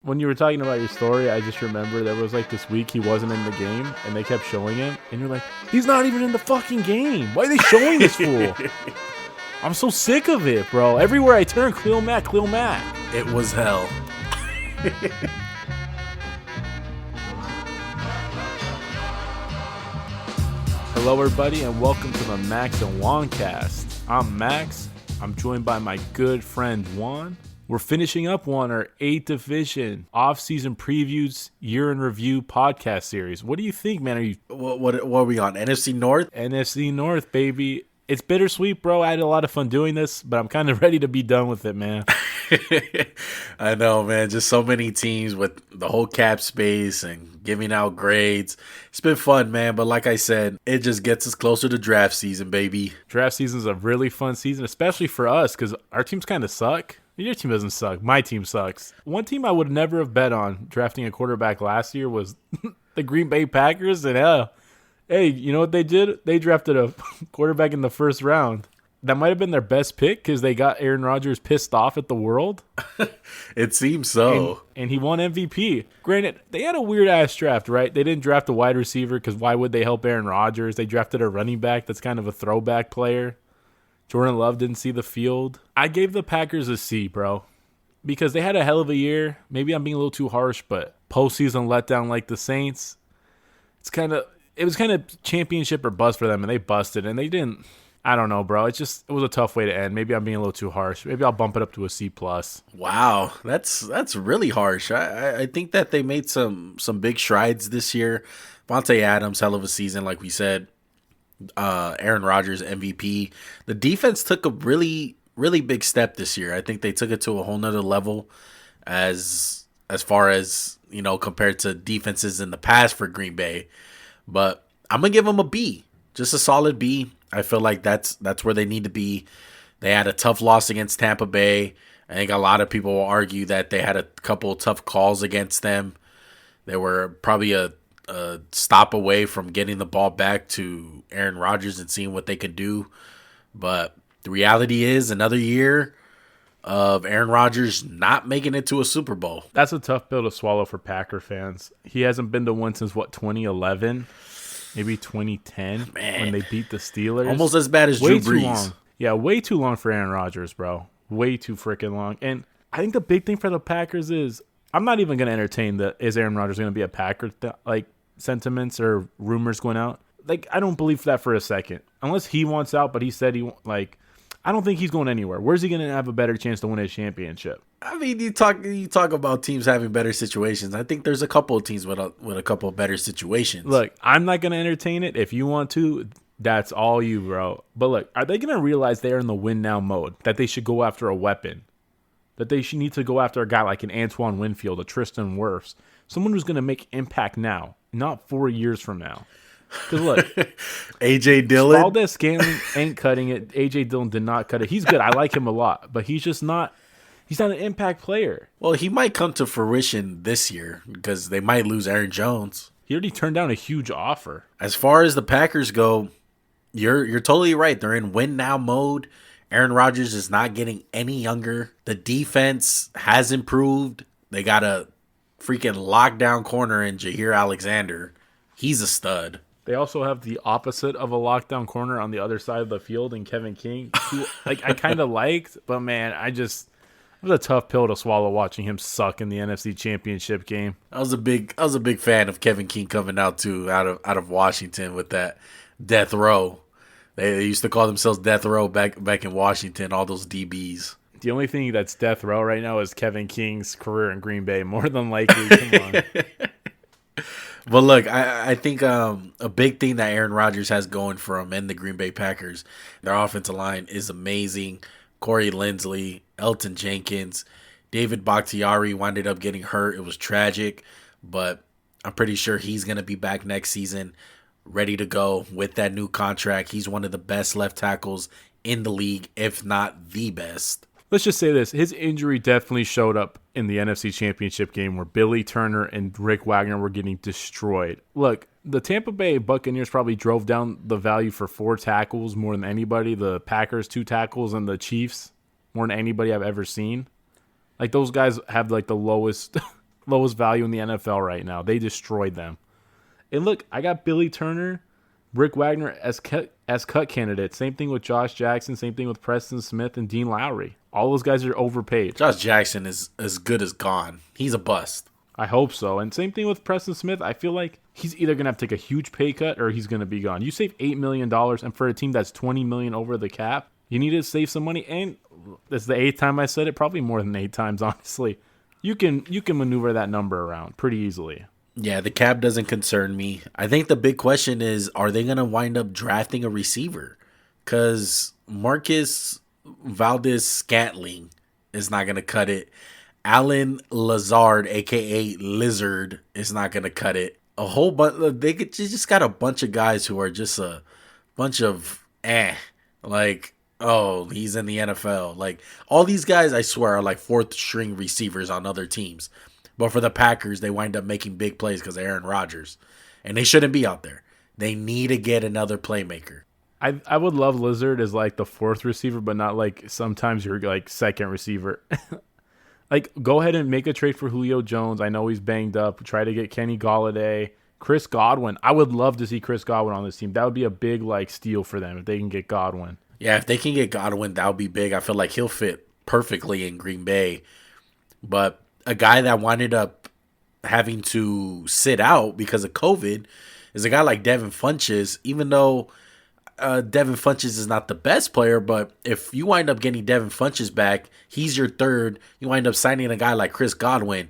When you were talking about your story, I just remember there was like this week he wasn't in the game, and they kept showing him, and you're like, he's not even in the fucking game. Why are they showing this fool? I'm so sick of it, bro. Everywhere I turn, Khalil Mack, Khalil Mack. It was hell. Hello, everybody, and welcome to the Max and Juan cast. I'm Max. I'm joined by my good friend Juan. We're finishing up on our 8th division off-season previews, year in review podcast series. What do you think, man? Are you What are we on? NFC North? NFC North, baby? It's bittersweet, bro. I had a lot of fun doing this, but I'm kind of ready to be done with it, man. I know, man. Just so many teams with the whole cap space and giving out grades. It's been fun, man. But like I said, it just gets us closer to draft season, baby. Draft season is a really fun season, especially for us, because our teams kind of suck. Your team doesn't suck. My team sucks. One team I would never have bet on drafting a quarterback last year was the Green Bay Packers. And hey, you know what they did? They drafted a quarterback in the first round. That might have been their best pick because they got Aaron Rodgers pissed off at the world. It seems so. And he won MVP. Granted, they had a weird-ass draft, right? They didn't draft a wide receiver because why would they help Aaron Rodgers? They drafted a running back that's kind of a throwback player. Jordan Love didn't see the field. I gave the Packers a C, bro, because they had a hell of a year. Maybe I'm being a little too harsh, but postseason letdown like the Saints, it was kind of championship or bust for them, and they busted, and they didn't. I don't know, bro. It was a tough way to end. Maybe I'm being a little too harsh. Maybe I'll bump it up to a C+. Wow, that's really harsh. I think that they made some big strides this year. Vontae Adams, hell of a season, like we said. Aaron Rodgers, MVP. The defense took a really, really big step this year. I think they took it to a whole nother level as far as, you know, compared to defenses in the past for Green Bay. But I'm going to give them a B. Just a solid B. I feel like that's where they need to be. They had a tough loss against Tampa Bay. I think a lot of people will argue that they had a couple of tough calls against them. They were probably a stop away from getting the ball back to Aaron Rodgers and seeing what they could do. But the reality is another year of Aaron Rodgers not making it to a Super Bowl. That's a tough pill to swallow for Packer fans. He hasn't been to one since, 2011? Maybe 2010 when they beat the Steelers. Almost as bad as Drew Brees. Too long. Yeah, way too long for Aaron Rodgers, bro. Way too freaking long. And I think the big thing for the Packers is I'm not even going to entertain is Aaron Rodgers going to be a Packer sentiments or rumors going out. I don't believe that for a second. Unless he wants out, but he said I don't think he's going anywhere. Where's he going to have a better chance to win a championship? I mean, you talk about teams having better situations. I think there's a couple of teams with a couple of better situations. Look, I'm not going to entertain it. If you want to, that's all you, bro. But look, are they going to realize they're in the win now mode? That they should go after a weapon? That they should need to go after a guy like an Antoine Winfield, a Tristan Wirfs, someone who's going to make impact now, not 4 years from now. Because look, A.J. Dillon, Valdez-Scantling ain't cutting it. A.J. Dillon did not cut it. He's good. I like him a lot, but he's just not. He's not an impact player. Well, he might come to fruition this year because they might lose Aaron Jones. He already turned down a huge offer. As far as the Packers go, you're totally right. They're in win now mode. Aaron Rodgers is not getting any younger. The defense has improved. They got a freaking lockdown corner in Jair Alexander. He's a stud. They also have the opposite of a lockdown corner on the other side of the field in Kevin King, who I kind of liked, but man, it was a tough pill to swallow watching him suck in the NFC Championship game. I was a big fan of Kevin King coming out of Washington with that death row. They used to call themselves Death Row back in Washington, all those DBs. The only thing that's death row right now is Kevin King's career in Green Bay, more than likely. Come on. But look, I think a big thing that Aaron Rodgers has going for him and the Green Bay Packers, their offensive line is amazing. Corey Linsley, Elton Jenkins, David Bakhtiari winded up getting hurt. It was tragic, but I'm pretty sure he's going to be back next season, ready to go with that new contract. He's one of the best left tackles in the league, if not the best. Let's just say this. His injury definitely showed up in the NFC Championship game where Billy Turner and Rick Wagner were getting destroyed. Look, the Tampa Bay Buccaneers probably drove down the value for 4 tackles more than anybody. The Packers, 2 tackles, and the Chiefs more than anybody I've ever seen. Those guys have the lowest lowest value in the NFL right now. They destroyed them. And look, I got Billy Turner, Rick Wagner as cut candidates. Same thing with Josh Jackson. Same thing with Preston Smith and Dean Lowry. All those guys are overpaid. Josh Jackson is as good as gone. He's a bust. I hope so. And same thing with Preston Smith. I feel like he's either going to have to take a huge pay cut or he's going to be gone. You save $8 million, and for a team that's $20 million over the cap, you need to save some money. And this is the 8th time I said it, probably more than 8 times, honestly. You can maneuver that number around pretty easily. Yeah, the cap doesn't concern me. I think the big question is, are they going to wind up drafting a receiver? Because Marcus Valdez-Scantling is not going to cut it. Alan Lazard, a.k.a. Lizard, is not going to cut it. A whole bunch. They just got a bunch of guys who are just a bunch of like, oh, he's in the NFL. Like, all these guys, I swear, are like 4th-string receivers on other teams. But for the Packers, they wind up making big plays because of Aaron Rodgers. And they shouldn't be out there. They need to get another playmaker. I would love Lizard as like the 4th receiver, but not like sometimes you're like 2nd receiver. Like, go ahead and make a trade for Julio Jones. I know he's banged up. Try to get Kenny Golladay. Chris Godwin. I would love to see Chris Godwin on this team. That would be a big like steal for them if they can get Godwin. Yeah, if they can get Godwin, that would be big. I feel like he'll fit perfectly in Green Bay. But a guy that winded up having to sit out because of COVID is a guy like Devin Funchess, even though Devin Funchess is not the best player, but if you wind up getting Devin Funchess back, he's your 3rd. You wind up signing a guy like Chris Godwin.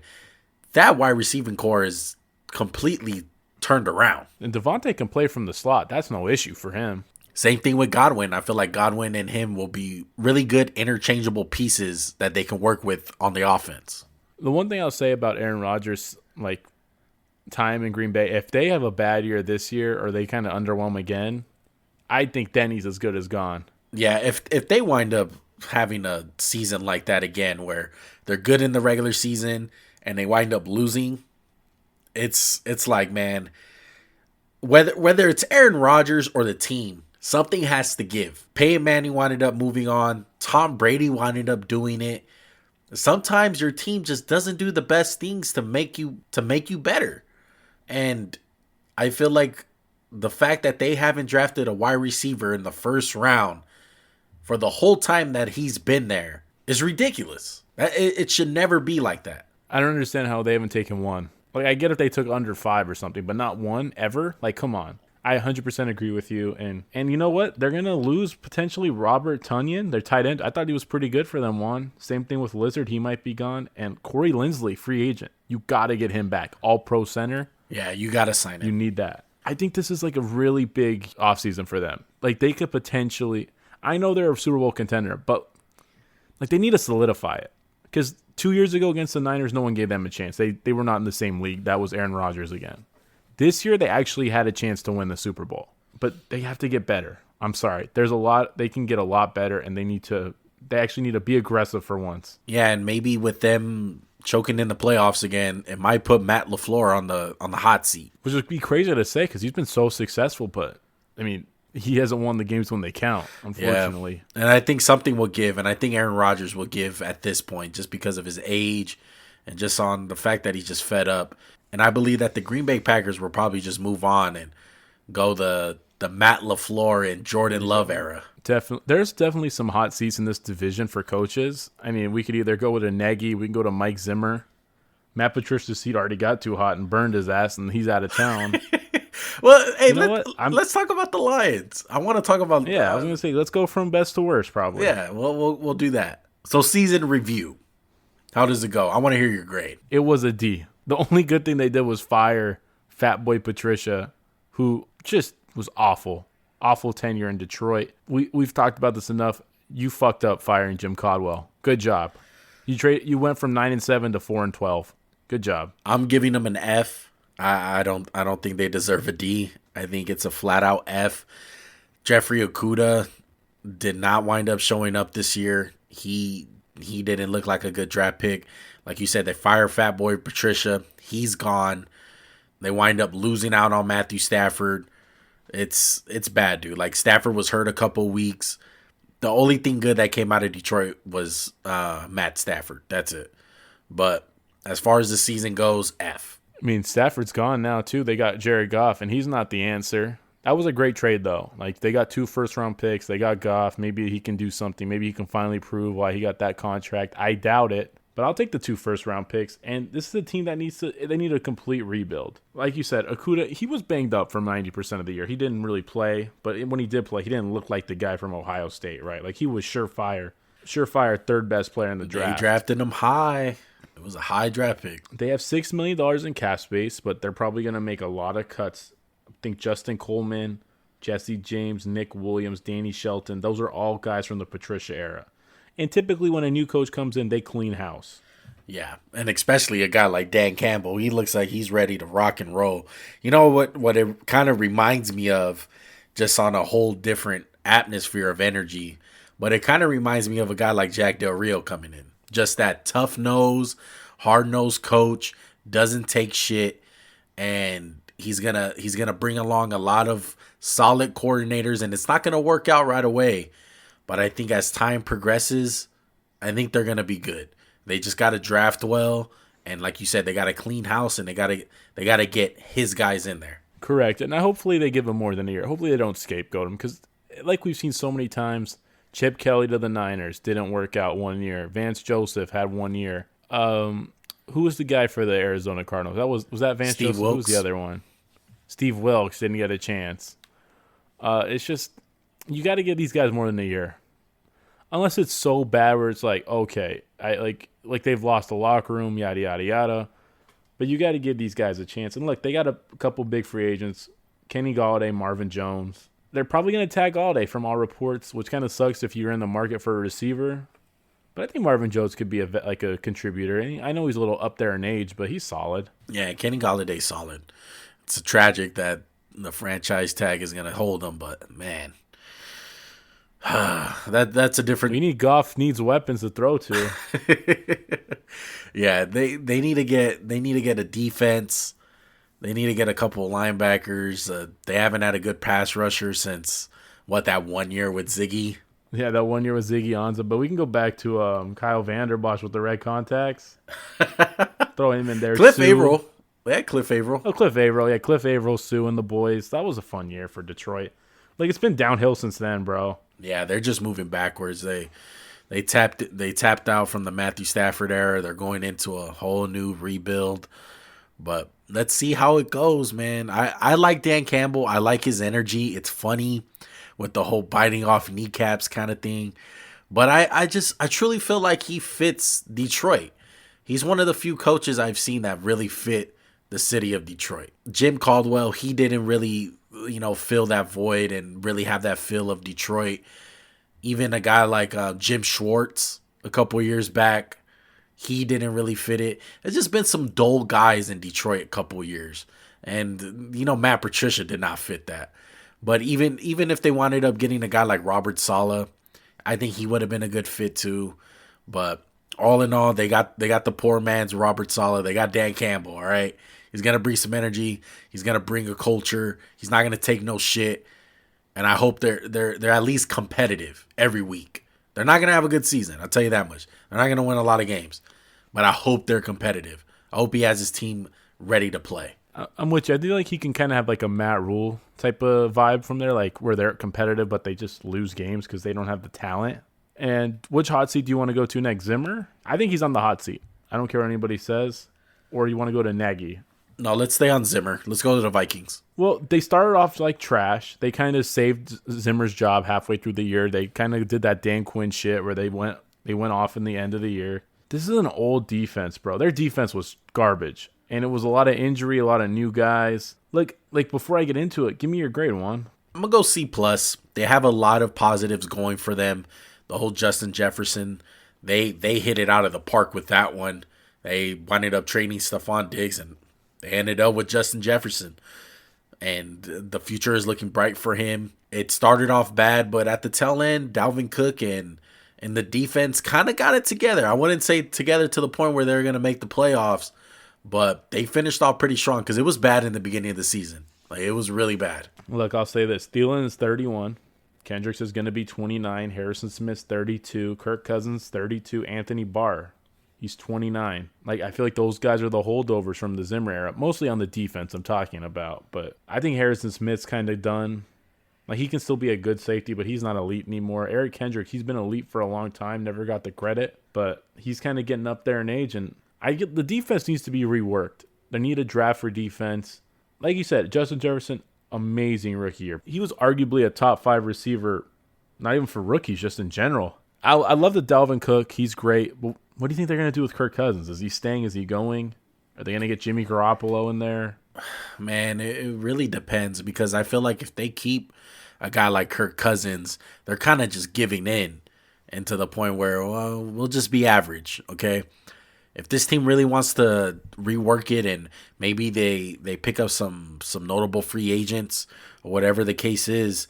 That wide receiving core is completely turned around. And Devontae can play from the slot. That's no issue for him. Same thing with Godwin. I feel like Godwin and him will be really good interchangeable pieces that they can work with on the offense. The one thing I'll say about Aaron Rodgers, like time in Green Bay, if they have a bad year this year or they kind of underwhelm again, I think then he's as good as gone. Yeah, if they wind up having a season like that again where they're good in the regular season and they wind up losing, it's like, man, whether it's Aaron Rodgers or the team, something has to give. Peyton Manning winded up moving on. Tom Brady winded up doing it. Sometimes your team just doesn't do the best things to make you better. And I feel like the fact that they haven't drafted a wide receiver in the 1st round for the whole time that he's been there is ridiculous. It should never be like that. I don't understand how they haven't taken one. Like, I get if they took under 5 or something, but not one ever. Like, come on. I 100% agree with you. And you know what? They're going to lose potentially Robert Tonyan, their tight end. I thought he was pretty good for them, Juan. Same thing with Lizard. He might be gone. And Corey Linsley, free agent. You got to get him back. All-pro center. Yeah, you got to sign him. You need that. I think this is like a really big offseason for them. Like, they could potentially... I know they're a Super Bowl contender, but like they need to solidify it. Because 2 years ago against the Niners, no one gave them a chance. They were not in the same league. That was Aaron Rodgers again. This year, they actually had a chance to win the Super Bowl. But they have to get better. I'm sorry. There's a lot. They can get a lot better, and they actually need to be aggressive for once. Yeah, and maybe with them choking in the playoffs again, it might put Matt LaFleur on the hot seat. Which would be crazy to say because he's been so successful, but, I mean, he hasn't won the games when they count, unfortunately. Yeah. And I think something will give, and I think Aaron Rodgers will give at this point just because of his age and just on the fact that he's just fed up. And I believe that the Green Bay Packers will probably just move on and go the Matt LaFleur and Jordan Love era. There's definitely some hot seats in this division for coaches. I mean, we could either go with a Nagy, we can go to Mike Zimmer. Matt Patricia's seat already got too hot and burned his ass, and he's out of town. Well, hey, let's talk about the Lions. I want to talk about. Yeah, I was gonna say let's go from best to worst, probably. Yeah, we'll do that. So season review. How does it go? I want to hear your grade. It was a D. The only good thing they did was fire Fat Boy Patricia, who just was awful. Awful tenure in Detroit. We've talked about this enough. You fucked up firing Jim Caldwell. Good job. You went from 9-7 to 4-12. Good job. I'm giving them an F. I don't think they deserve a D. I think it's a flat out F. Jeffrey Okudah did not wind up showing up this year. He didn't look like a good draft pick. Like you said, they fire Fat Boy Patricia. He's gone. They wind up losing out on Matthew Stafford. It's bad, dude. Like, Stafford was hurt a couple weeks. The only thing good that came out of Detroit was Matt Stafford. That's it. But as far as the season goes, F. I mean, Stafford's gone now, too. They got Jared Goff, and he's not the answer. That was a great trade, though. Like, they got 2 first-round picks. They got Goff. Maybe he can do something. Maybe he can finally prove why he got that contract. I doubt it. But I'll take the 2 first-round picks. And this is a team that they need a complete rebuild. Like you said, Okudah, he was banged up for 90% of the year. He didn't really play. But when he did play, he didn't look like the guy from Ohio State, right? Like, he was surefire third-best player in the draft. They drafted him high. It was a high draft pick. They have $6 million in cap space, but they're probably going to make a lot of cuts. I think Justin Coleman, Jesse James, Nick Williams, Danny Shelton, those are all guys from the Patricia era. And typically when a new coach comes in, they clean house. Yeah, and especially a guy like Dan Campbell. He looks like he's ready to rock and roll. You know what it kind of reminds me of, just on a whole different atmosphere of energy, but it kind of reminds me of a guy like Jack Del Rio coming in. Just that tough nose, hard-nosed coach, doesn't take shit, and he's gonna bring along a lot of solid coordinators, and it's not gonna work out right away. But I think as time progresses, I think they're gonna be good. They just gotta draft well, and like you said, they gotta clean house, and they gotta get his guys in there. Correct, and hopefully they give him more than a year. Hopefully they don't scapegoat him, because like we've seen so many times, Chip Kelly to the Niners didn't work out 1 year. Vance Joseph had 1 year. Who was the guy for the Arizona Cardinals? Was that Vance Joseph? Wilkes. Who was the other one? Steve Wilkes didn't get a chance. It's just you got to give these guys more than a year, unless it's so bad where it's like, okay, I like they've lost the locker room, yada yada yada. But you got to give these guys a chance. And look, they got a couple big free agents: Kenny Golladay, Marvin Jones. They're probably going to tag Golladay from all reports, which kind of sucks if you're in the market for a receiver. But I think Marvin Jones could be a contributor. And I know he's a little up there in age, but he's solid. Yeah, Kenny Galladay's solid. It's tragic that the franchise tag is going to hold him, but man, that's a different. We need Goff needs weapons to throw to. Yeah, they need to get a defense. They need to get a couple of linebackers. They haven't had a good pass rusher since that 1 year with Ziggy. Yeah, that 1 year with Ziggy Ansah. But we can go back to Kyle Vanderbosch with the red contacts. Throw him in there. Cliff Averill. Yeah, Cliff Averill. Oh, Cliff Averill. Yeah, Cliff Averill, Sue, and the boys. That was a fun year for Detroit. Like, it's been downhill since then, bro. Yeah, they're just moving backwards. They tapped out from the Matthew Stafford era. They're going into a whole new rebuild. But let's see how it goes, man. I like Dan Campbell. I like his energy. It's funny with the whole biting off kneecaps kind of thing. But I truly feel like he fits Detroit. He's one of the few coaches I've seen that really fit the city of Detroit. Jim Caldwell, he didn't really, fill that void and really have that feel of Detroit. Even a guy like Jim Schwartz a couple years back, he didn't really fit it. There's just been some dull guys in Detroit a couple years. And, Matt Patricia did not fit that. But even if they wound up getting a guy like Robert Saleh, I think he would have been a good fit too. But all in all, they got the poor man's Robert Saleh. They got Dan Campbell, all right? He's going to bring some energy. He's going to bring a culture. He's not going to take no shit. And I hope they're at least competitive every week. They're not going to have a good season, I'll tell you that much. They're not going to win a lot of games. But I hope they're competitive. I hope he has his team ready to play. I'm with you. I feel like he can kind of have like a Matt Rule type of vibe from there, like where they're competitive, but they just lose games because they don't have the talent. And which hot seat do you want to go to next? Zimmer? I think he's on the hot seat. I don't care what anybody says. Or you want to go to Nagy? No, let's stay on Zimmer. Let's go to the Vikings. Well, they started off like trash. They kind of saved Zimmer's job halfway through the year. They kind of did that Dan Quinn shit where they went off in the end of the year. This is an old defense, bro. Their defense was garbage. And it was a lot of injury, a lot of new guys. Like before I get into it, give me your grade, Juan. I'm going to go C+. They have a lot of positives going for them. The whole Justin Jefferson, they hit it out of the park with that one. They winded up trading Stephon Diggs, and they ended up with Justin Jefferson. And the future is looking bright for him. It started off bad, but at the tail end, Dalvin Cook and the defense kind of got it together. I wouldn't say together to the point where they're going to make the playoffs, but they finished off pretty strong because it was bad in the beginning of the season. Like, it was really bad. Look, I'll say this. Thielen is 31. Kendricks is going to be 29. Harrison Smith's 32. Kirk Cousins, 32. Anthony Barr, He's 29. Like, I feel like those guys are the holdovers from the Zimmer era, mostly on the defense I'm talking about. But I think Harrison Smith's kind of done. Like, he can still be a good safety, but he's not elite anymore. Eric Kendrick, he's been elite for a long time, never got the credit, but he's kind of getting up there in age. And the defense needs to be reworked. They need a draft for defense. Like you said, Justin Jefferson, amazing rookie year. He was arguably a top 5 receiver, not even for rookies, just in general. I love the Dalvin Cook. He's great. But what do you think they're going to do with Kirk Cousins? Is he staying? Is he going? Are they going to get Jimmy Garoppolo in there? Man, it really depends, because I feel like if they keep a guy like Kirk Cousins, they're kind of just giving in, and to the point where, well, we'll just be average, okay? If this team really wants to rework it, and maybe they pick up some notable free agents or whatever the case is,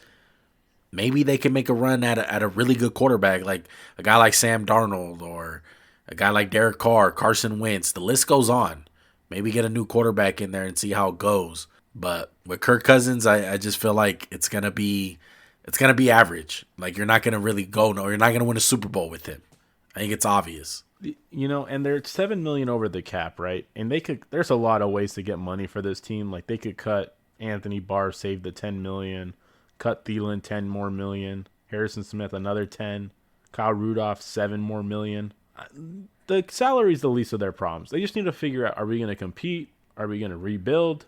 maybe they can make a run at a really good quarterback, like a guy like Sam Darnold or a guy like Derek Carr, Carson Wentz. The list goes on. Maybe get a new quarterback in there and see how it goes. But with Kirk Cousins, I just feel like it's gonna be average. Like, you're not gonna really go. No, you're not gonna win a Super Bowl with him. I think it's obvious. You know, and they're $7 million over the cap, right? And there's a lot of ways to get money for this team. Like, they could cut Anthony Barr, save the $10 million, cut Thielen $10 more million, Harrison Smith another 10, Kyle Rudolph $7 more million. The salary's the least of their problems. They just need to figure out, are we going to compete? Are we going to rebuild?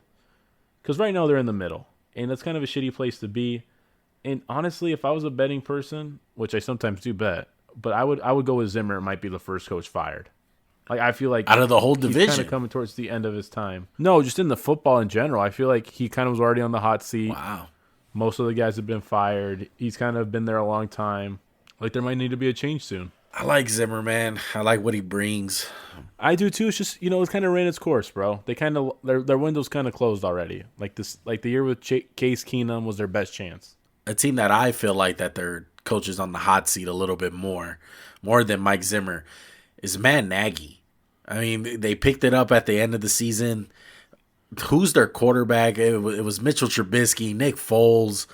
Because right now they're in the middle, and that's kind of a shitty place to be. And honestly, if I was a betting person, which I sometimes do bet, but I would go with Zimmer. It might be the first coach fired. Like, I feel like out of the whole division, he's kind of coming towards the end of his time. No, just in the football in general. I feel like he kind of was already on the hot seat. Wow. Most of the guys have been fired. He's kind of been there a long time. Like, there might need to be a change soon. I like Zimmer, man. I like what he brings. I do too. It's just, it's kind of ran its course, bro. They kind of their window's kind of closed already. Like the year with Case Keenum was their best chance. A team that I feel like that their coach is on the hot seat a little bit more than Mike Zimmer, is Matt Nagy. I mean, they picked it up at the end of the season. Who's their quarterback? It was Mitchell Trubisky, Nick Foles.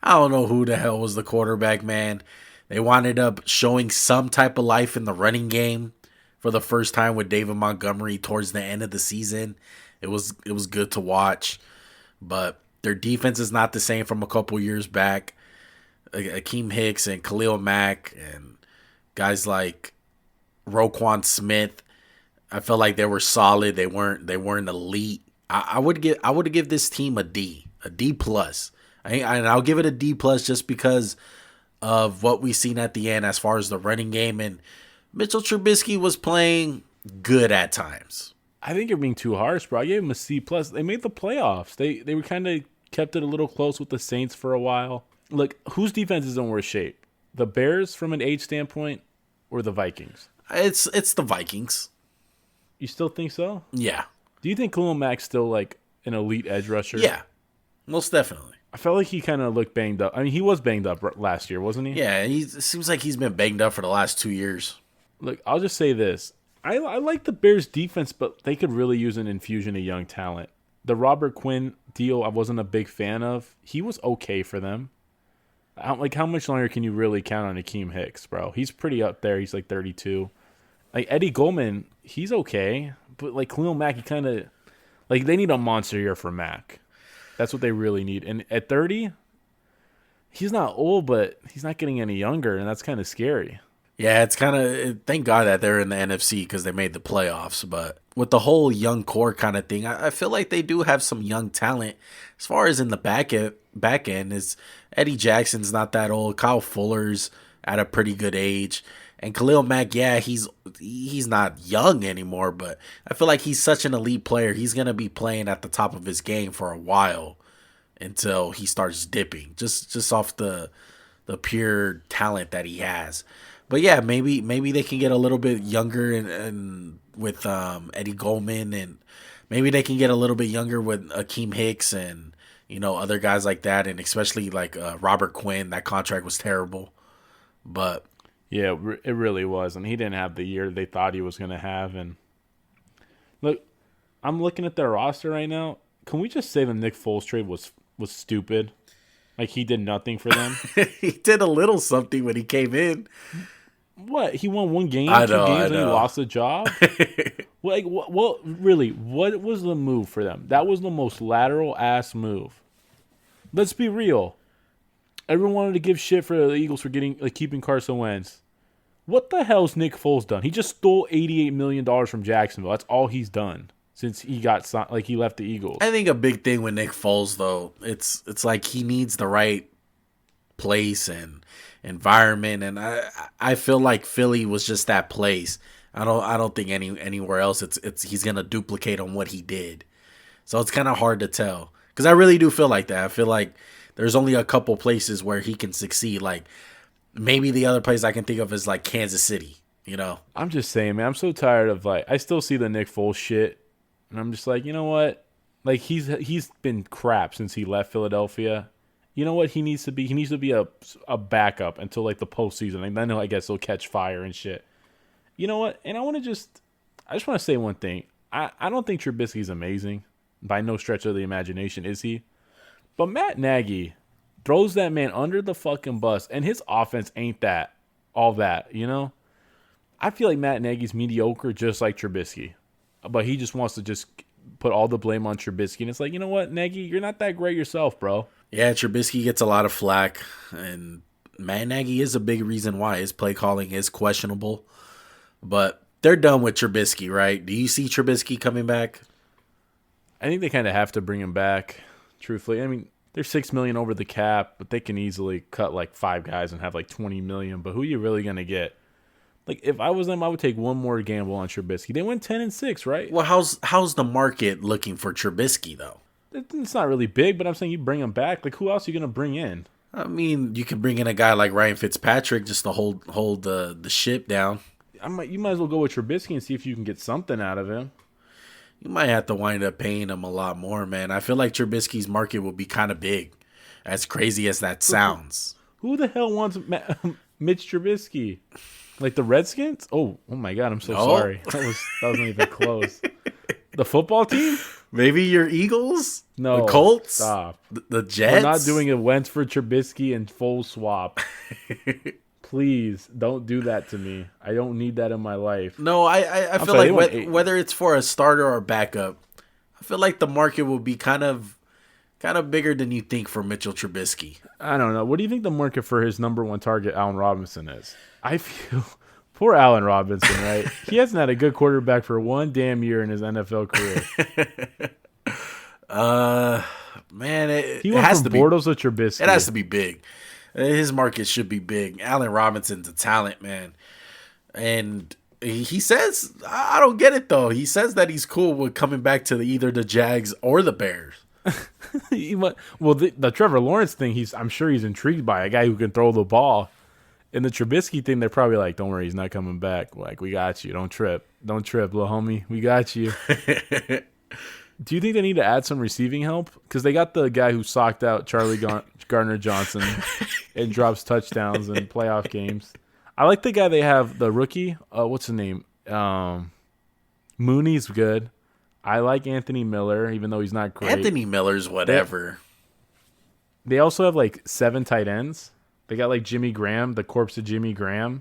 I don't know who the hell was the quarterback, man. They wound up showing some type of life in the running game for the first time with David Montgomery towards the end of the season. It was good to watch, but their defense is not the same from a couple years back. Akeem Hicks and Khalil Mack and guys like Roquan Smith, I felt like they were solid. They weren't elite. I would give this team a D plus. And I'll give it a D plus just because of what we've seen at the end as far as the running game, and Mitchell Trubisky was playing good at times. I think you're being too harsh, bro. I gave him a C plus. They made the playoffs. They were kind of kept it a little close with the Saints for a while. Look, whose defense is in worse shape? The Bears from an age standpoint, or the Vikings? It's the Vikings. You still think so? Yeah. Do you think Khalil Mack's still like an elite edge rusher? Yeah, most definitely. I felt like he kind of looked banged up. I mean, he was banged up last year, wasn't he? Yeah, it seems like he's been banged up for the last 2 years. Look, I'll just say this. I like the Bears' defense, but they could really use an infusion of young talent. The Robert Quinn deal I wasn't a big fan of. He was okay for them. Like, how much longer can you really count on Akeem Hicks, bro? He's pretty up there. He's like 32. Like, Eddie Goldman, he's okay. But, like, Khalil Mack, he kind of... Like, they need a monster year for Mack. That's what they really need. And at 30, he's not old, but he's not getting any younger, and that's kind of scary. Yeah, it's kind of... Thank God that they're in the NFC because they made the playoffs. But with the whole young core kind of thing, I feel like they do have some young talent. As far as in the back end, is Eddie Jackson's not that old. Kyle Fuller's at a pretty good age. And Khalil Mack, yeah, he's not young anymore, but I feel like he's such an elite player. He's going to be playing at the top of his game for a while until he starts dipping, just off the pure talent that he has. But yeah, maybe they can get a little bit younger and with Eddie Goldman, and maybe they can get a little bit younger with Akeem Hicks and other guys like that, and especially like Robert Quinn. That contract was terrible, but yeah, it really was, and he didn't have the year they thought he was going to have. And look, I'm looking at their roster right now. Can we just say the Nick Foles trade was stupid? Like, he did nothing for them. He did a little something when he came in. What? He won one game, I two know, I games, and he know. lost the job? Like, what? Really? What was the move for them? That was the most lateral ass move. Let's be real. Everyone wanted to give shit for the Eagles for keeping Carson Wentz. What the hell's Nick Foles done? He just stole $88 million from Jacksonville. That's all he's done since he got he left the Eagles. I think a big thing with Nick Foles though, it's like he needs the right place and environment, and I feel like Philly was just that place. I don't think anywhere else he's gonna duplicate on what he did. So it's kind of hard to tell because I really do feel like that. I feel like there's only a couple places where he can succeed. Like maybe the other place I can think of is like Kansas City. You know, I'm just saying, man. I'm so tired of I still see the Nick Foles shit, and I'm just like, you know what? Like he's been crap since he left Philadelphia. You know what he needs to be? He needs to be a backup until like the postseason, and then I guess he'll catch fire and shit. You know what? And I just want to say one thing. I don't think Trubisky's amazing by no stretch of the imagination, is he? But Matt Nagy throws that man under the fucking bus, and his offense ain't all that, you know? I feel like Matt Nagy's mediocre just like Trubisky. But he just wants to just put all the blame on Trubisky. And it's like, you know what, Nagy, you're not that great yourself, bro. Yeah, Trubisky gets a lot of flack, and Matt Nagy is a big reason why his play calling is questionable. But they're done with Trubisky, right? Do you see Trubisky coming back? I think they kind of have to bring him back, truthfully. I mean, they're $6 million over the cap, but they can easily cut like 5 guys and have like $20 million. But who are you really going to get? Like, if I was them, I would take one more gamble on Trubisky. They went 10-6, right? Well, how's the market looking for Trubisky, though? It's not really big, but I'm saying you bring him back. Like, who else are you going to bring in? I mean, you could bring in a guy like Ryan Fitzpatrick just to hold the ship down. You might as well go with Trubisky and see if you can get something out of him. You might have to wind up paying him a lot more, man. I feel like Trubisky's market will be kind of big, as crazy as that sounds. Who the hell wants Mitch Trubisky? Like the Redskins? Oh my God, I'm so sorry. That wasn't even close. The football team? Maybe your Eagles? No. The Colts? Stop. The Jets? We're not doing a Wentz for Trubisky and full swap. Please don't do that to me. I don't need that in my life. No, I feel like whether it's for a starter or a backup, I feel like the market will be kind of bigger than you think for Mitchell Trubisky. I don't know. What do you think the market for his number one target, Allen Robinson, is? I feel poor Allen Robinson, right? He hasn't had a good quarterback for one damn year in his NFL career. Man, it He went has from to Bortles to Trubisky. It has to be big. His market should be big. Allen Robinson's a talent, man. And he says, I don't get it, though. He says that he's cool with coming back to either the Jags or the Bears. Well, the Trevor Lawrence thing, I'm sure he's intrigued by a guy who can throw the ball. And the Trubisky thing, they're probably like, don't worry, he's not coming back. Like, we got you. Don't trip, little homie. We got you. Do you think they need to add some receiving help? Because they got the guy who socked out Charlie Gardner-Johnson and drops touchdowns in playoff games. I like the guy they have, the rookie. What's his name? Mooney's good. I like Anthony Miller, even though he's not great. Anthony Miller's whatever. They also have like 7 tight ends. They got like Jimmy Graham, the corpse of Jimmy Graham.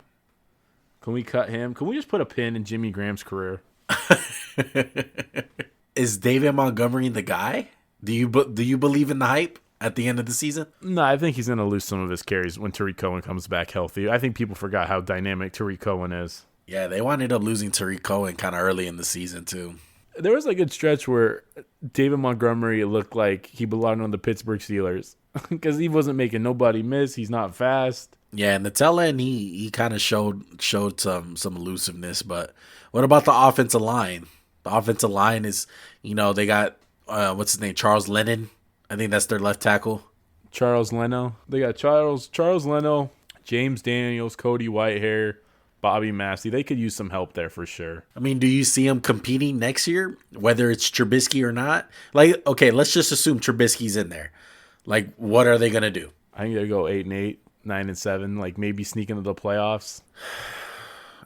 Can we cut him? Can we just put a pin in Jimmy Graham's career? Is David Montgomery the guy? Do you believe in the hype at the end of the season? No, I think he's going to lose some of his carries when Tariq Cohen comes back healthy. I think people forgot how dynamic Tariq Cohen is. Yeah, they wound up losing Tariq Cohen kind of early in the season too. There was a good stretch where David Montgomery looked like he belonged on the Pittsburgh Steelers because he wasn't making nobody miss. He's not fast. Yeah, and the tail end, he kind of showed some elusiveness. But what about the offensive line? The offensive line is, they got, what's his name, Charles Lennon. I think that's their left tackle. Charles Leno. They got Charles Leno, James Daniels, Cody Whitehair, Bobby Massey. They could use some help there for sure. I mean, do you see them competing next year, whether it's Trubisky or not? Like, okay, let's just assume Trubisky's in there. Like, what are they going to do? I think they'll go 8-8, 9-7, like maybe sneak into the playoffs.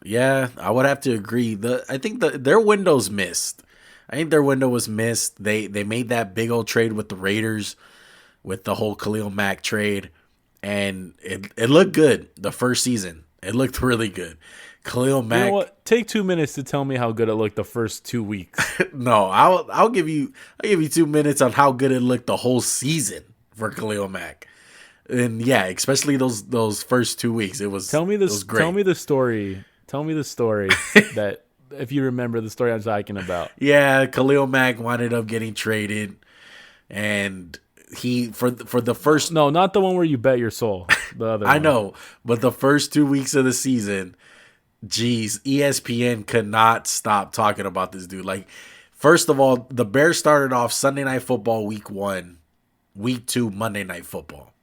Yeah, I would have to agree. I think their window's missed. I think their window was missed. They made that big old trade with the Raiders, with the whole Khalil Mack trade, and it looked good the first season. It looked really good. Khalil Mack. You know what? Take 2 minutes to tell me how good it looked the first 2 weeks. No, I'll give you 2 minutes on how good it looked the whole season for Khalil Mack. And yeah, especially those first 2 weeks, it was. Tell me this. It was great. Tell me the story. Tell me the story that if you remember the story I'm talking about. Yeah, Khalil Mack wound up getting traded, and he for the first. No, not the one where you bet your soul. The other. I one. know, but the first 2 weeks of the season, geez, ESPN could not stop talking about this dude. Like, first of all, the Bears started off Sunday Night Football week 1, week 2 Monday Night Football.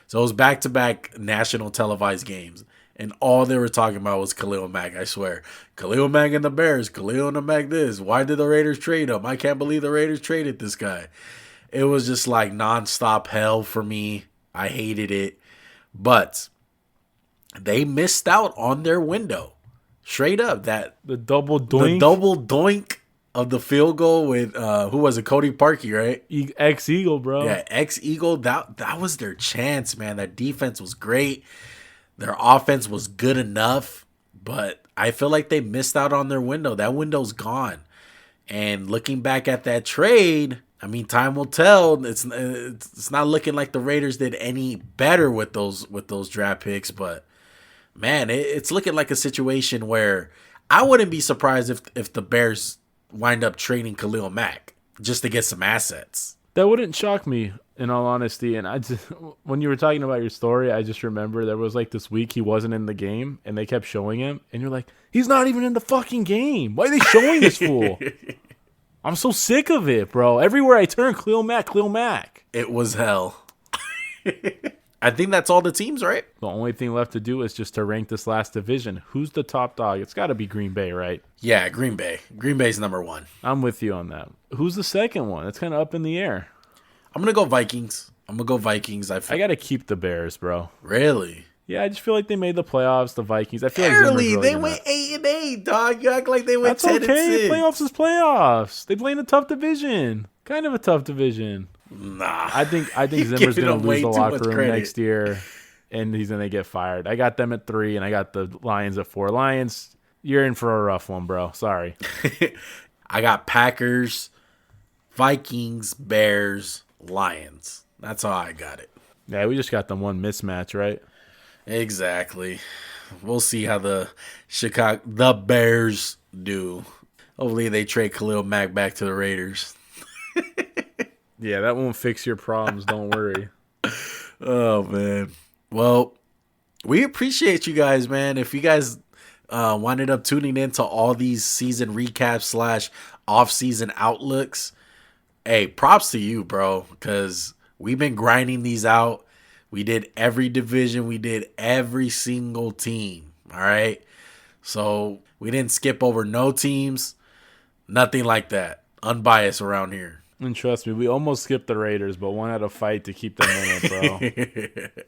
So it was back-to-back national televised games. And all they were talking about was Khalil Mack, I swear. Khalil Mack and the Bears. Khalil and the Mack this. Why did the Raiders trade him? I can't believe the Raiders traded this guy. It was just like nonstop hell for me. I hated it. But they missed out on their window. Straight up. The double doink. The double doink of the field goal with, who was it? Cody Parkey, right? Ex-Eagle, bro. Yeah, ex-Eagle. That was their chance, man. That defense was great. Their offense was good enough, but I feel like they missed out on their window. That window's gone. And looking back at that trade, I mean, time will tell. It's not looking like the Raiders did any better with those draft picks, but man, it's looking like a situation where I wouldn't be surprised if the Bears wind up trading Khalil Mack just to get some assets. That wouldn't shock me, in all honesty. And I just, when you were talking about your story, I just remember there was like this week he wasn't in the game, and they kept showing him, and you're like, he's not even in the fucking game. Why are they showing this fool? I'm so sick of it, bro. Everywhere I turn, Khalil Mack. It was hell. I think that's all the teams, right? The only thing left to do is just to rank this last division. Who's the top dog? It's got to be Green Bay, right? Yeah, Green Bay. Green Bay's number 1. I'm with you on that. Who's the second one? It's kind of up in the air. I'm going to go Vikings. I got to keep the Bears, bro. Really? Yeah, I just feel like they made the playoffs, the Vikings. I feel Barely. like they went 8-8, dog. You act like they went That's 10-6. okay. Playoffs is playoffs. They play in a tough division. Kind of a tough division. Nah. I think Zimmer's going to lose the locker room next year, and he's going to get fired. I got them at 3, and I got the Lions at 4. Lions, you're in for a rough one, bro. Sorry. I got Packers, Vikings, Bears, Lions. That's how I got it. Yeah, we just got them one mismatch, right? Exactly. We'll see how the Bears do. Hopefully they trade Khalil Mack back to the Raiders. Yeah, that won't fix your problems. Don't worry. Oh, man. Well, we appreciate you guys, man. If you guys winded up tuning in to all these season recaps / off-season outlooks, hey, props to you, bro, because we've been grinding these out. We did every division. We did every single team, all right? So we didn't skip over no teams, nothing like that. Unbiased around here. And trust me, we almost skipped the Raiders, but one had a fight to keep them in it,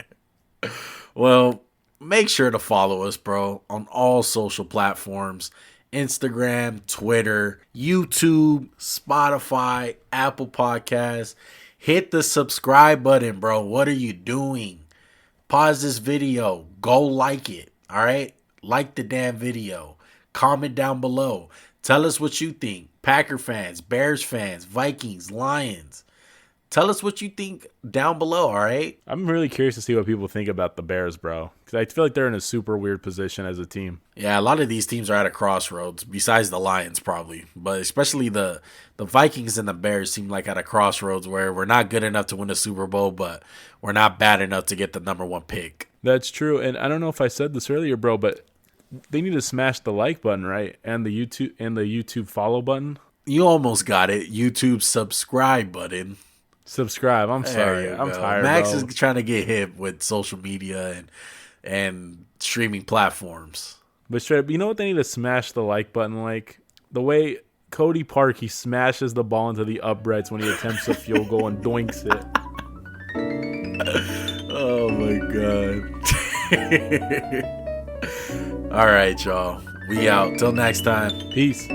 bro. Well, make sure to follow us, bro, on all social platforms. Instagram, Twitter, YouTube, Spotify, Apple Podcasts. Hit the subscribe button, bro. What are you doing? Pause this video. Go like it, all right? Like the damn video. Comment down below. Tell us what you think. Packer fans, Bears fans, Vikings, Lions. Tell us what you think down below, all right? I'm really curious to see what people think about the Bears, bro. Because I feel like they're in a super weird position as a team. Yeah, a lot of these teams are at a crossroads, besides the Lions probably. But especially the Vikings and the Bears seem like at a crossroads where we're not good enough to win the Super Bowl, but we're not bad enough to get the number 1 pick. That's true. And I don't know if I said this earlier, bro, but they need to smash the like button, right? And the YouTube follow button. You almost got it. YouTube subscribe button. Subscribe. I'm sorry. I'm tired. Max bro. is trying to get hip with social media and streaming platforms. But straight up, you know what they need to smash the like button? Like the way Cody Parkey smashes the ball into the uprights when he attempts a field goal and doinks it. Oh my god. All right, y'all. We out. Till next time. Peace.